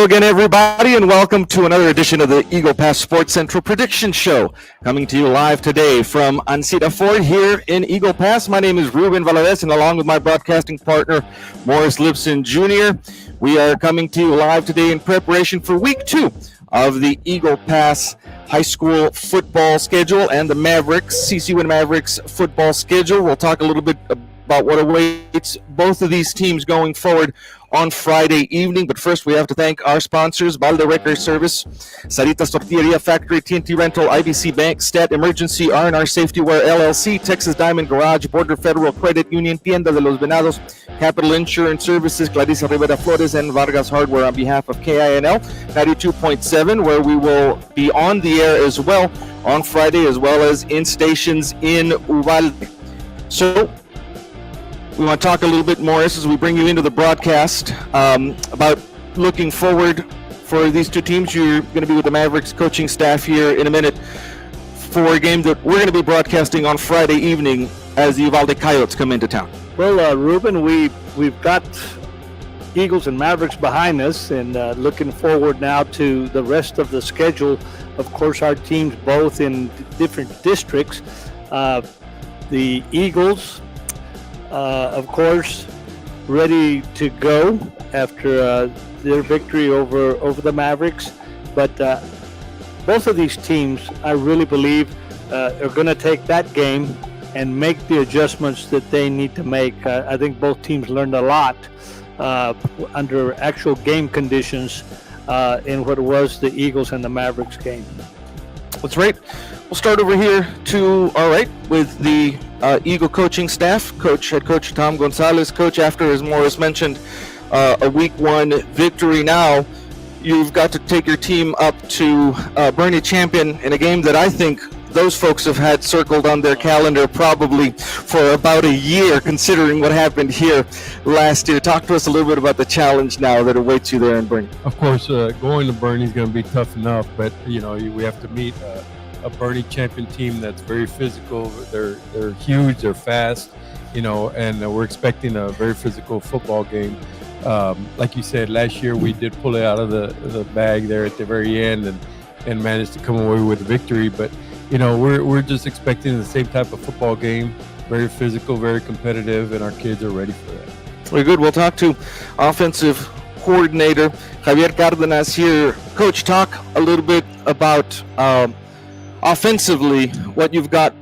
Hello again, everybody, and welcome to another edition of the Eagle Pass Sports Central Prediction Show. Coming to you live today from Ancira Ford here in Eagle Pass. My name is Ruben Valadez, and along with my broadcasting partner, Morris Lipson Jr., we are coming to you live today in preparation for Week 2 of the Eagle Pass High School football schedule and the Mavericks, CCU Mavericks football schedule. We'll talk a little bit about what awaits both of these teams going forward on Friday evening. But first, we have to thank our sponsors: Balde Record Service, Sarita's Tortilleria Factory, TNT Rental, IBC Bank, Stat Emergency, R&R Safety Wear LLC, Texas Diamond Garage, Border Federal Credit Union, Tienda de los Venados, Capital Insurance Services, Clarissa Rivera Flores, and Vargas Hardware on behalf of KINL 92.7, where we will be on the air as well on Friday, as well as in stations in Uvalde. So we want to talk a little bit more as we bring you into the broadcast about looking forward for these two teams. You're going to be with the Mavericks coaching staff here in a minute for a game that we're going to be broadcasting on Friday evening as the Uvalde Coyotes come into town. Well, Ruben, we've got Eagles and Mavericks behind us, and looking forward now to the rest of the schedule. Of course, our teams both in different districts. The Eagles, of course, ready to go after their victory over the Mavericks. But both of these teams, I really believe, are going to take that game and make the adjustments that they need to make. I think both teams learned a lot under actual game conditions in what was the Eagles and the Mavericks game. That's right. We'll start over here to our right with the Eagle coaching staff. Head coach Tom Gonzalez. Coach, after, as Morris mentioned, a Week 1 victory now, you've got to take your team up to Bernie Champion in a game that I think those folks have had circled on their calendar probably for about a year, considering what happened here last year. Talk to us a little bit about the challenge now that awaits you there in Bernie. Of course, going to Bernie is going to be tough enough, but we have to meet a Bernie Champion team that's very physical. They're huge, they're fast, and we're expecting a very physical football game. Like you said, last year we did pull it out of the bag there at the very end and managed to come away with a victory. But we're just expecting the same type of football game, very physical, very competitive, and our kids are ready for that. Very good. We'll talk to offensive coordinator Javier Cárdenas here. Coach, talk a little bit about offensively what you've got.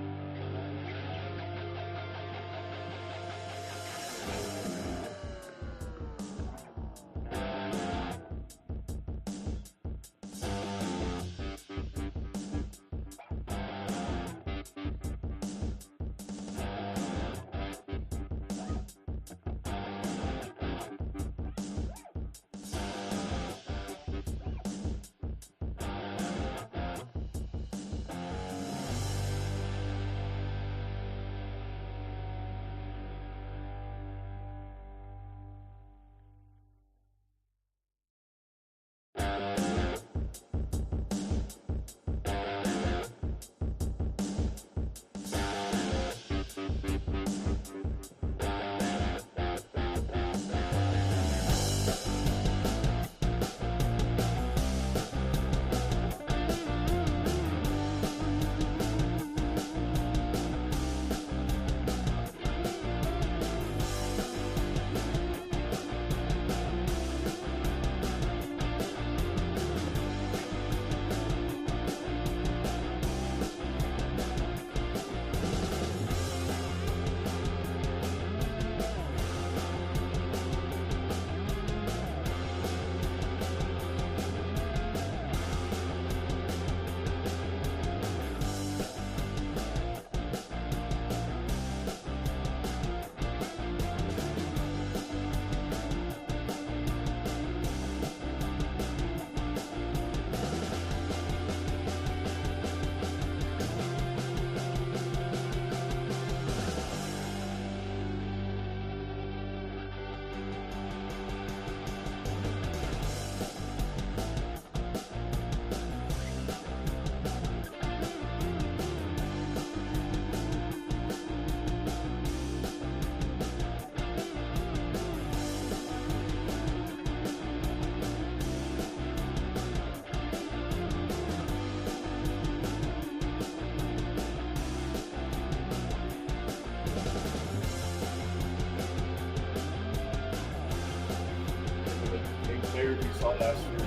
saw last year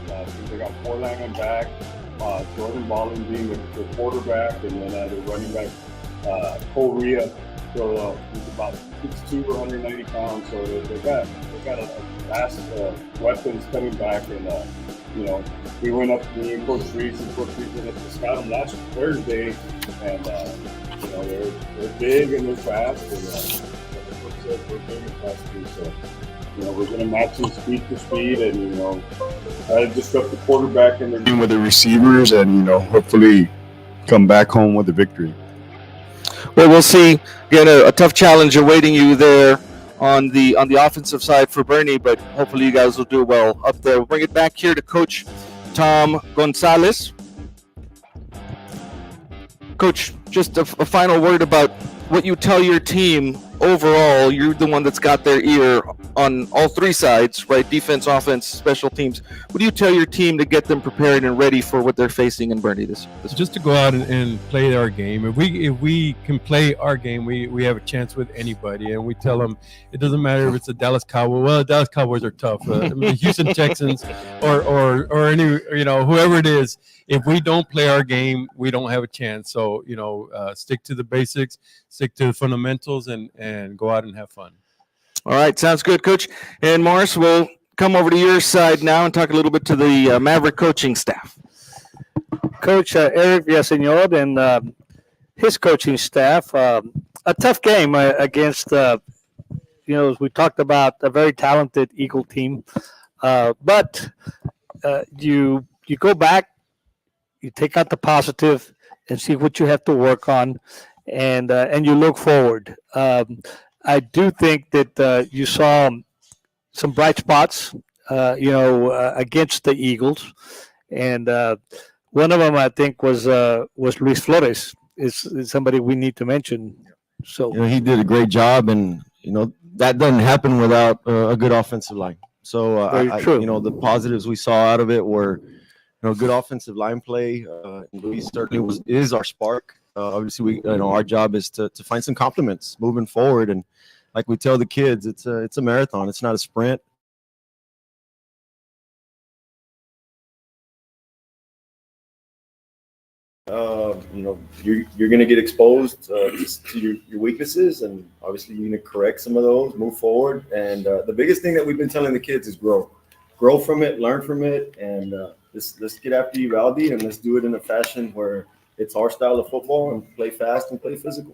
was they got four linemen back, Jordan Ballin being the quarterback, and then the running back, Cole Rhea. So he's about 6'2", 190 pounds. So they got a vast weapons coming back, and we went up to me and Coach Reese went up to scout them last Thursday, and they're big and they're fast, and we're big and fast too. So we're going to match them speed for speed, and try to disrupt the quarterback and then with the receivers, and hopefully come back home with a victory. Well, we'll see. Again, a tough challenge awaiting you there on the offensive side for Bernie, but hopefully you guys will do well up there. We'll bring it back here to Coach Tom Gonzalez. Coach, just a final word about what you tell your team overall. You're the one that's got their ear on all three sides, right? Defense, offense, special teams. What do you tell your team to get them prepared and ready for what they're facing in Bernie this just to go out and play our game. If we can play our game, we have a chance with anybody. And we tell them it doesn't matter if it's the Dallas Cowboys. Well, the Dallas Cowboys are tough. The Houston Texans or any whoever it is. If we don't play our game, we don't have a chance. So stick to the basics, stick to the fundamentals, and go out and have fun. All right, sounds good, Coach. And Morris, we'll come over to your side now and talk a little bit to the Maverick coaching staff. Coach Eric Villaseñor and his coaching staff. A tough game against, as we talked about, a very talented Eagle team. But you go back, you take out the positive and see what you have to work on, and you look forward. I do think that you saw some bright spots, against the Eagles, and one of them I think was Luis Flores. Is somebody we need to mention. So he did a great job, and that doesn't happen without a good offensive line. So the positives we saw out of it were good offensive line play. Luis certainly is our spark. Obviously, our job is to find some compliments moving forward, and like we tell the kids, it's a marathon. It's not a sprint. You're going to get exposed to your weaknesses, and obviously you're going to correct some of those, move forward. And the biggest thing that we've been telling the kids is grow from it, learn from it, and let's get after Uvalde, and let's do it in a fashion where it's our style of football and play fast and play physical.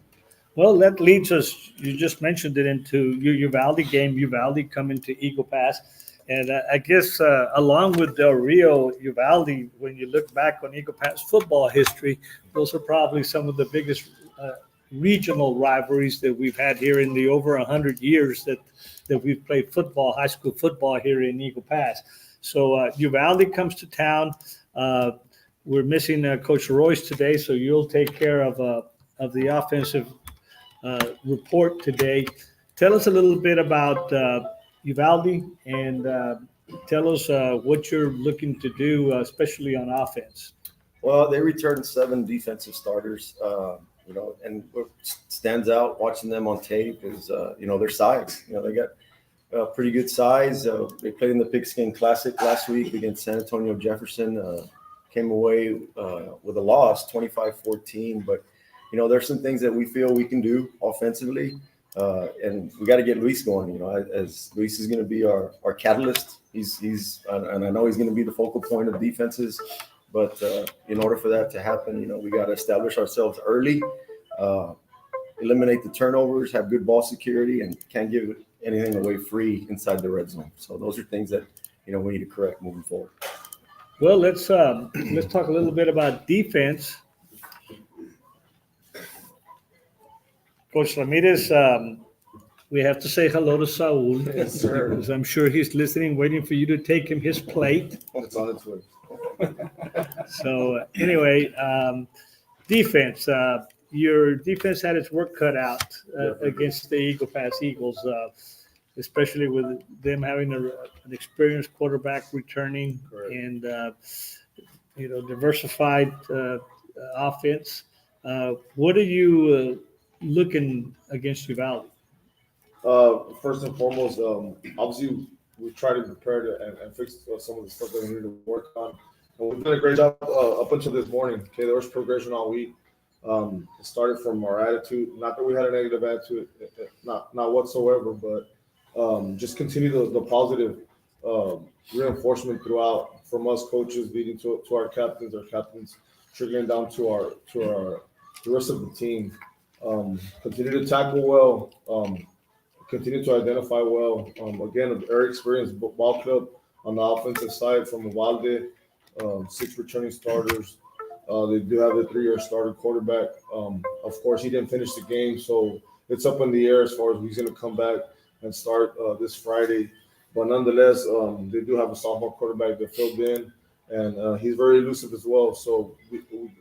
Well, that leads us, you just mentioned it, into your Uvalde game, Uvalde coming to Eagle Pass. And I guess along with Del Rio, Uvalde, when you look back on Eagle Pass football history, those are probably some of the biggest regional rivalries that we've had here in the over 100 years that we've played football, high school football here in Eagle Pass. So Uvalde comes to town. We're missing Coach Royce today, so you'll take care of the offensive report today. Tell us a little bit about Uvalde, and tell us what you're looking to do, especially on offense. Well, they returned 7 defensive starters, and what stands out watching them on tape is, their size. They got pretty good size. They played in the Pigskin Classic last week against San Antonio Jefferson. Came away with a loss, 25-14, but there's some things that we feel we can do offensively, and we got to get Luis going. As Luis is going to be our catalyst. He's and I know he's going to be the focal point of defenses. But in order for that to happen, we got to establish ourselves early, eliminate the turnovers, have good ball security, and can't give anything away free inside the red zone. So those are things that we need to correct moving forward. Well, let's talk a little bit about defense. Coach Ramirez, we have to say hello to Saul. Yes, sir. Because I'm sure he's listening, waiting for you to take him his plate. It's on its way. So anyway, defense. Your defense had its work cut out against the Eagle Pass Eagles, especially with them having an experienced quarterback returning. Correct. And diversified offense. What are you looking against Uvalde? First and foremost, obviously we try to prepare and fix some of the stuff that we need to work on. And we've done a great job up until this morning. Okay, there was progression all week. It started from our attitude. Not that we had a negative attitude, not whatsoever, but just continue the positive reinforcement throughout from us coaches, leading to our captains trickling down to the rest of the team. Continue to tackle well. Continue to identify well. Again, a very experienced ball club on the offensive side from Uvalde, 6 returning starters. They do have a 3-year starter quarterback. Of course, he didn't finish the game, so it's up in the air as far as he's going to come back and start this Friday. But nonetheless, they do have a sophomore quarterback that filled in, and he's very elusive as well. So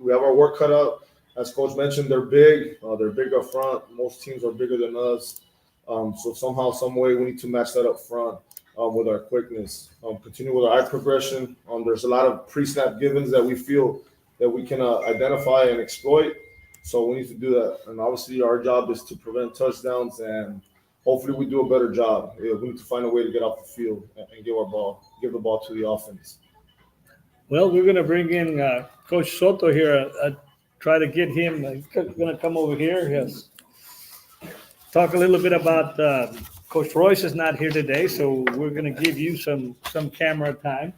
we have our work cut out. As Coach mentioned, they're big. They're big up front. Most teams are bigger than us. So somehow, some way, we need to match that up front with our quickness. Continue with our eye progression. There's a lot of pre-snap givens that we feel that we can identify and exploit. So we need to do that. And obviously, our job is to prevent touchdowns, and hopefully, we do a better job. We need to find a way to get off the field and give the ball to the offense. Well, we're going to bring in Coach Soto here. Try to get him. He's going to come over here. Yes. Talk a little bit about Coach Royce is not here today, so we're going to give you some camera time.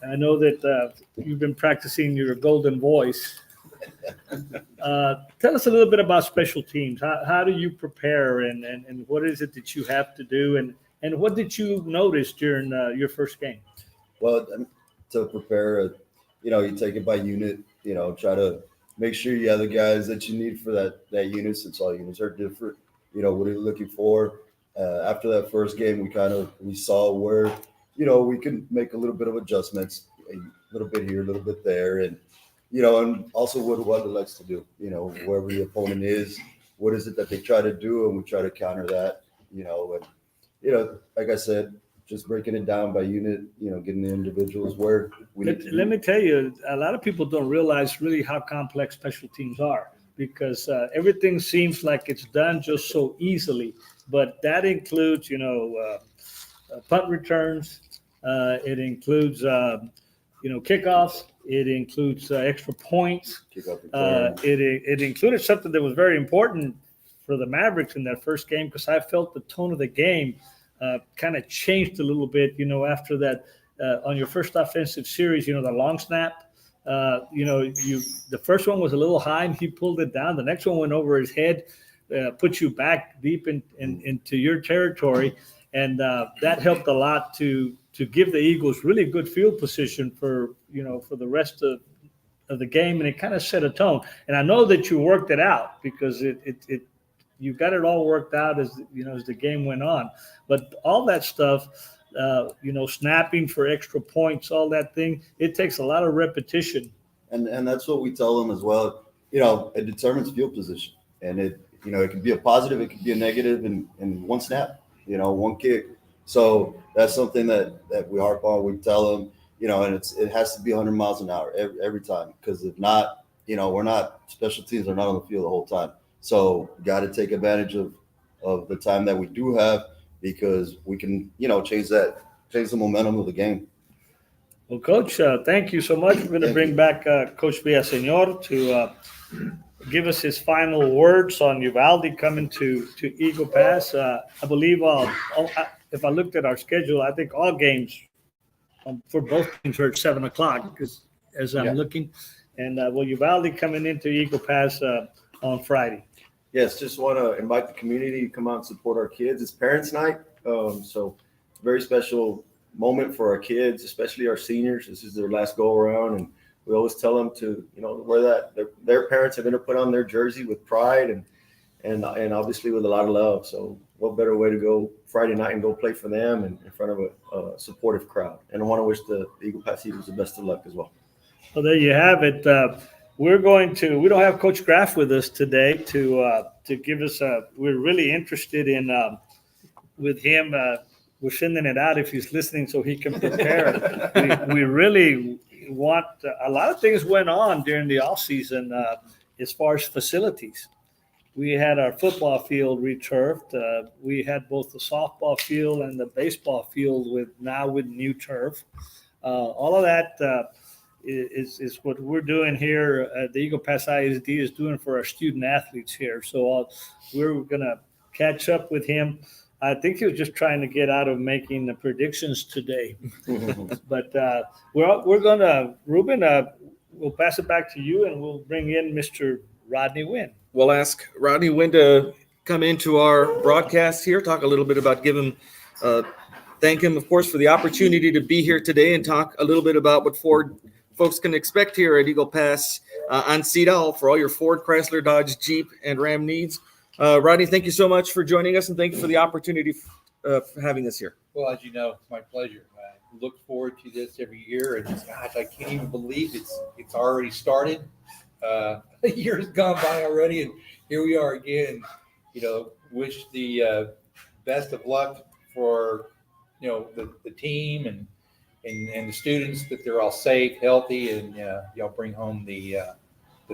I know that you've been practicing your golden voice. Tell us a little bit about special teams. How do you prepare, and what is it that you have to do, and what did you notice during your first game? Well, to prepare, you take it by unit. Try to make sure you have the guys that you need for that unit, since all units are different. What are you looking for? After that first game, we saw where, we can make a little bit of adjustments, a little bit here, a little bit there. And, and also what it likes to do, wherever the opponent is, what is it that they try to do? And we try to counter that, and, like I said, just breaking it down by unit, getting the individuals where we need to Let me tell you, a lot of people don't realize really how complex special teams are, because everything seems like it's done just so easily. But that includes, punt returns. It includes, kickoffs. It includes extra points. It included something that was very important for the Mavericks in their first game, because I felt the tone of the game kind of changed a little bit, after that on your first offensive series, the long snap, the first one was a little high and he pulled it down. The next one went over his head, put you back deep into your territory. And that helped a lot to give the Eagles really good field position for the rest of the game. And it kind of set a tone. And I know that you worked it out, because you got it all worked out as the game went on. But all that stuff, snapping for extra points, all that thing, it takes a lot of repetition. And that's what we tell them as well. It determines field position, and it can be a positive, it can be a negative in one snap, one kick. So that's something that we harp on. We tell them, and it has to be 100 miles an hour every time, because if not, special teams are not on the field the whole time. So got to take advantage of the time that we do have, because we can, change the momentum of the game. Well, Coach, thank you so much. We're going to bring back Coach Villaseñor to give us his final words on Uvalde coming to Eagle Pass. I believe if I looked at our schedule, I think all games for both teams are at 7 o'clock, as I'm looking. And Uvalde coming into Eagle Pass on Friday. Yes, just want to invite the community to come out and support our kids. It's Parents' Night, so very special moment for our kids, especially our seniors. This is their last go around, and we always tell them to, wear that. Their parents are going to put on their jersey with pride and obviously with a lot of love. So what better way to go Friday night and go play for them and in front of a supportive crowd. And I want to wish the Eagle Pass Eagles the best of luck as well. Well, there you have it. We don't have Coach Graff with us today to give us we're really interested in with him. We're sending it out if he's listening so he can prepare. we really want a lot of things went on during the off season as far as facilities. We had our football field returfed. We had both the softball field and the baseball field with new turf. All of that is what we're doing here. The Eagle Pass ISD is doing for our student athletes here. So we're going to catch up with him. I think he was just trying to get out of making the predictions today. But we're going to, Ruben, we'll pass it back to you, and we'll bring in Mr. Rodney Wynn. We'll ask Rodney Wynn to come into our broadcast here, talk a little bit about, thank him, of course, for the opportunity to be here today and talk a little bit about what Ford folks can expect here at Eagle Pass Ancira for all your Ford, Chrysler, Dodge, Jeep, and Ram needs. Rodney, thank you so much for joining us, and thank you for the opportunity for having us here. Well, as you know, it's my pleasure. I look forward to this every year, and gosh, I can't even believe it's already started. A year's gone by already, and here we are again. Wish the best of luck for the team and the students, that they're all safe, healthy, and y'all bring home the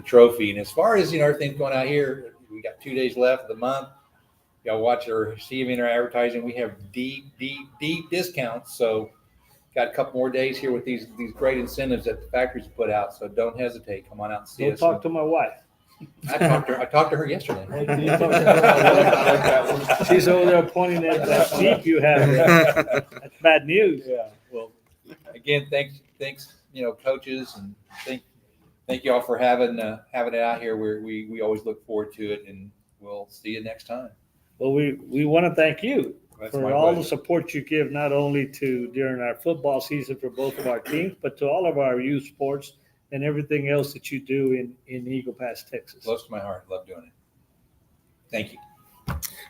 trophy. And as far as everything's going out here, we got 2 days left of the month. Y'all watch our receiving our advertising. We have deep discounts. So got a couple more days here with these great incentives that the factories put out. So don't hesitate. Come on out and see us. Talk to my wife. I talked to her yesterday. She's over there pointing at that Jeep you have there. That's bad news. Yeah. Well, again, thanks, coaches, and thank you all for having it out here. We always look forward to it, and we'll see you next time. Well, we want to thank you That's for my all pleasure. the support you give, not only during our football season for both of our teams, but to all of our youth sports and everything else that you do in Eagle Pass, Texas. Close to my heart. Love doing it. Thank you.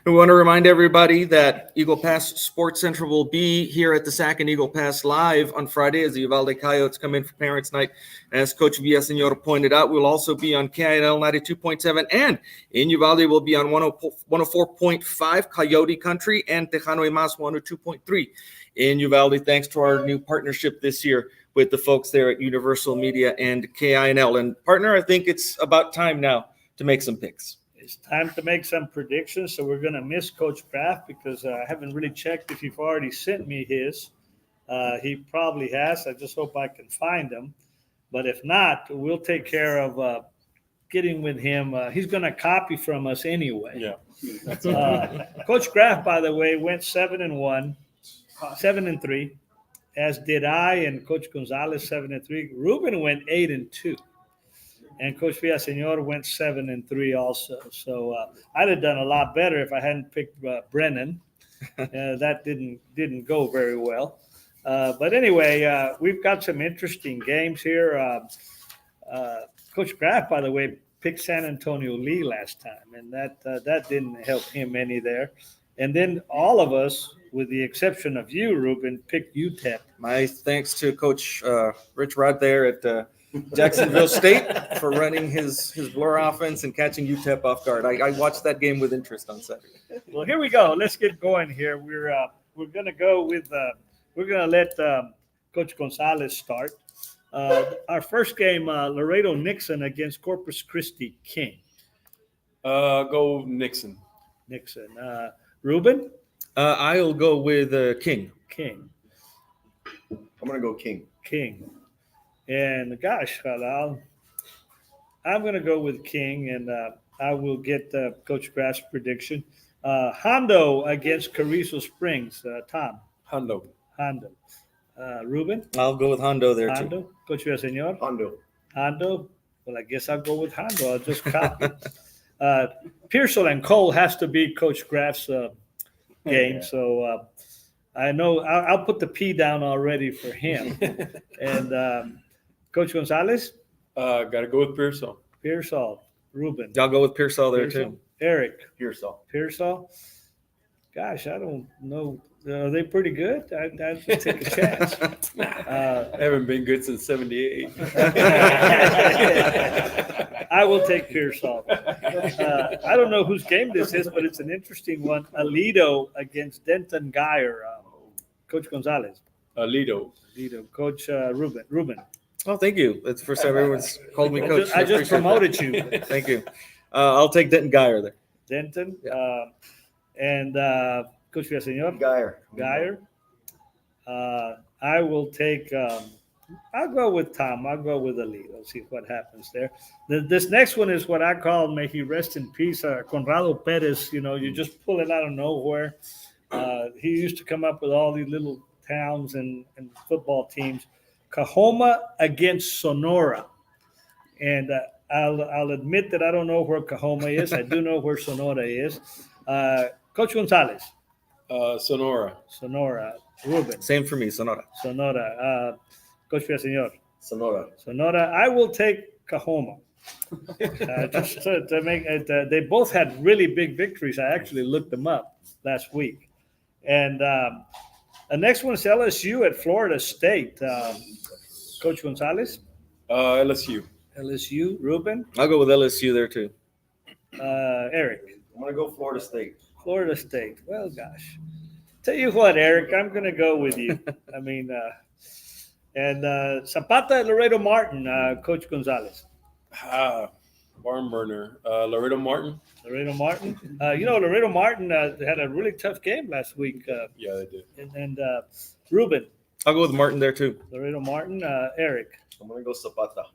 We want to remind everybody that Eagle Pass Sports Central will be here at the Sac and Eagle Pass Live on Friday as the Uvalde Coyotes come in for Parents' Night. As Coach Villaseñor pointed out, we'll also be on KINL 92.7, and in Uvalde we'll be on 104.5 Coyote Country and Tejano y Mas 102.3 in Uvalde, thanks to our new partnership this year with the folks there at Universal Media and KINL. And partner, I think it's about time now to make some picks. It's time to make some predictions, so we're going to miss Coach Kraft because I haven't really checked if you've already sent me his. He probably has. I just hope I can find him. But if not, we'll take care of getting with him. He's going to copy from us anyway. Yeah. Coach Kraft, by the way, went 7-1, 7-3, as did I, and Coach Gonzalez 7-3. Ruben went 8-2. And Coach Villaseñor went 7-3 also. So I'd have done a lot better if I hadn't picked Brennan. That didn't go very well. But anyway, we've got some interesting games here. Coach Kraft, by the way, picked San Antonio Lee last time, and that didn't help him any there. And then all of us, with the exception of you, Ruben, picked UTEP. My thanks to Coach Rich Rod there at Jacksonville State for running his blur offense and catching UTEP off guard. I watched that game with interest on Saturday. Well, here we go. Let's get going here. We're going to go with we're going to let Coach Gonzalez start. Our first game, Laredo Nixon against Corpus Christi King. Go Nixon. Nixon. Ruben? I'll go with King. King. I'm gonna go King. King. And gosh, I'm going to go with King, and I will get Coach Graff's prediction. Hondo against Carrizo Springs. Tom. Hondo. Hondo. Ruben? I'll go with Hondo there, too. Hondo. Coach Villaseñor? Hondo. Hondo. Well, I guess I'll go with Hondo. I'll just copy. Pearsall and Cole has to be Coach Graff's game. So I know I'll put the P down already for him. And Coach Gonzalez? Got to go with Pearsall. Pearsall. Ruben? I'll go with Pearsall there, Pearsall? too. Eric? Pearsall. Pearsall? Gosh, I don't know. Are they pretty good? I'll just take a chance. Haven't been good since '78. I will take Pearsall. I don't know whose game this is, but it's an interesting one. Aledo against Denton Geyer. Coach Gonzalez. Aledo. Coach Ruben. Oh, thank you. That's the first time everyone's called me coach. I just appreciate promoted that. you. Thank you. I'll take Denton Geyer there. Denton. Yeah. And Coach Villaseñor. Geyer. I will take. I'll go with Tom. I'll go with Ali. Let's see what happens there. This next one is what I call, may he rest in peace, Conrado Perez. You know, you just pull it out of nowhere. He used to come up with all these little towns and football teams. Cajoma against Sonora. And I'll admit that I don't know where Cajoma is. I do know where Sonora is. Coach Gonzalez. Sonora. Sonora. Ruben. Same for me, Sonora. Sonora. Coach Villaseñor. Sonora. I will take Cajoma. Just to make it, they both had really big victories. I actually looked them up last week. And the next one is LSU at Florida State. Coach Gonzalez. LSU. LSU. Ruben. I'll go with LSU there too. Eric. I'm gonna go Florida State. Florida State. Well, gosh. Tell you what, Eric, I'm going to go with you. I mean, and Zapata at Laredo Martin, Coach Gonzalez. Barn burner. Laredo Martin. Laredo Martin. Laredo Martin had a really tough game last week. Yeah, they did. And Ruben. I'll go with Martin there too. Laredo Martin. Eric. I'm gonna go Zapata.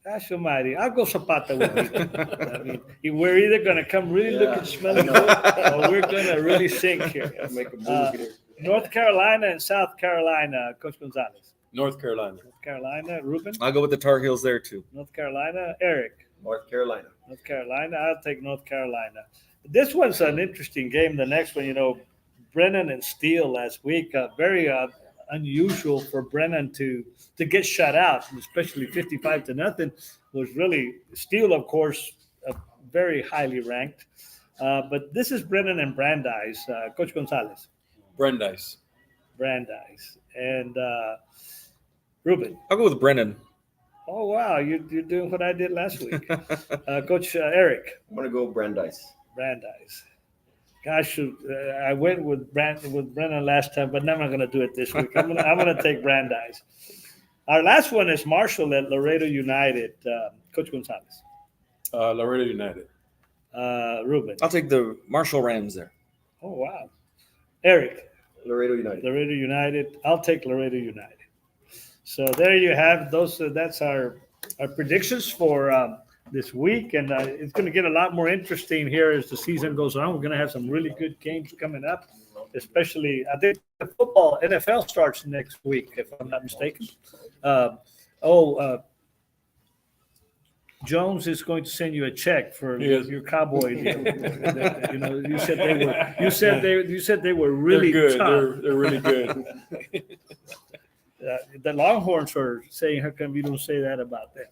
Gosh almighty. I'll go Zapata with you. I mean, we're either going to come really looking smelling good, or we're going to really sink here. Make a move here. North Carolina and South Carolina, Coach Gonzalez. North Carolina. North Carolina, Ruben. I'll go with the Tar Heels there too. North Carolina, Eric. North Carolina. North Carolina, I'll take North Carolina. This one's an interesting game. The next one, Brennan and Steele last week, very unusual for Brennan to get shut out, especially 55-0 was really Steele, of course, very highly ranked. But this is Brennan and Brandeis, Coach Gonzalez. Brandeis. And Ruben. I'll go with Brennan. Oh, wow. You're doing what I did last week. Coach Eric. I'm gonna go Brandeis. Gosh, I went with Brennan last time, but now I'm not going to do it this week. I'm going to take Brandeis. Our last one is Marshall at Laredo United. Coach Gonzalez. Laredo United. Ruben. I'll take the Marshall Rams there. Oh, wow. Eric. Laredo United. I'll take Laredo United. So there you have those. That's our predictions for this week, and it's going to get a lot more interesting here as the season goes on. We're going to have some really good games coming up, especially I think the football NFL starts next week, if I'm not mistaken. Jones is going to send you a check for your Cowboy deal. You said they were really good. tough. They're really good. The Longhorns are saying, "How come you don't say that about them?"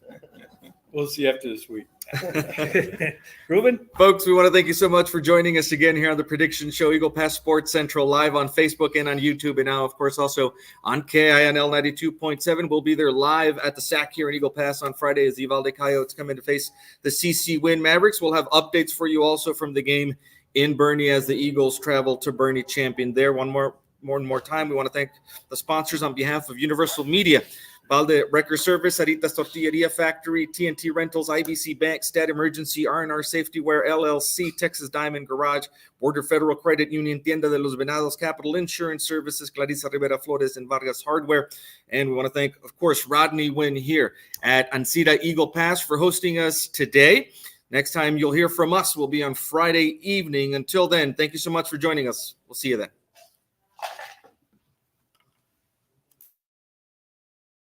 We'll see after this week. Ruben? Folks, we want to thank you so much for joining us again here on the Prediction Show, Eagle Pass Sports Central, live on Facebook and on YouTube, and now, of course, also on KINL 92.7. We'll be there live at the SAC here in Eagle Pass on Friday as the Uvalde Coyotes come in to face the CC Win Mavericks. We'll have updates for you also from the game in Bernie as the Eagles travel to Bernie champion there. One more time, we want to thank the sponsors on behalf of Universal Media. Valde Record Service, Aritas Tortilleria Factory, TNT Rentals, IBC Bank, Stat Emergency, R&R Safety Wear, LLC, Texas Diamond Garage, Border Federal Credit Union, Tienda de los Venados, Capital Insurance Services, Clarissa Rivera Flores, and Vargas Hardware. And we want to thank, of course, Rodney Wynn here at Ancira Eagle Pass for hosting us today. Next time you'll hear from us will be on Friday evening. Until then, thank you so much for joining us. We'll see you then.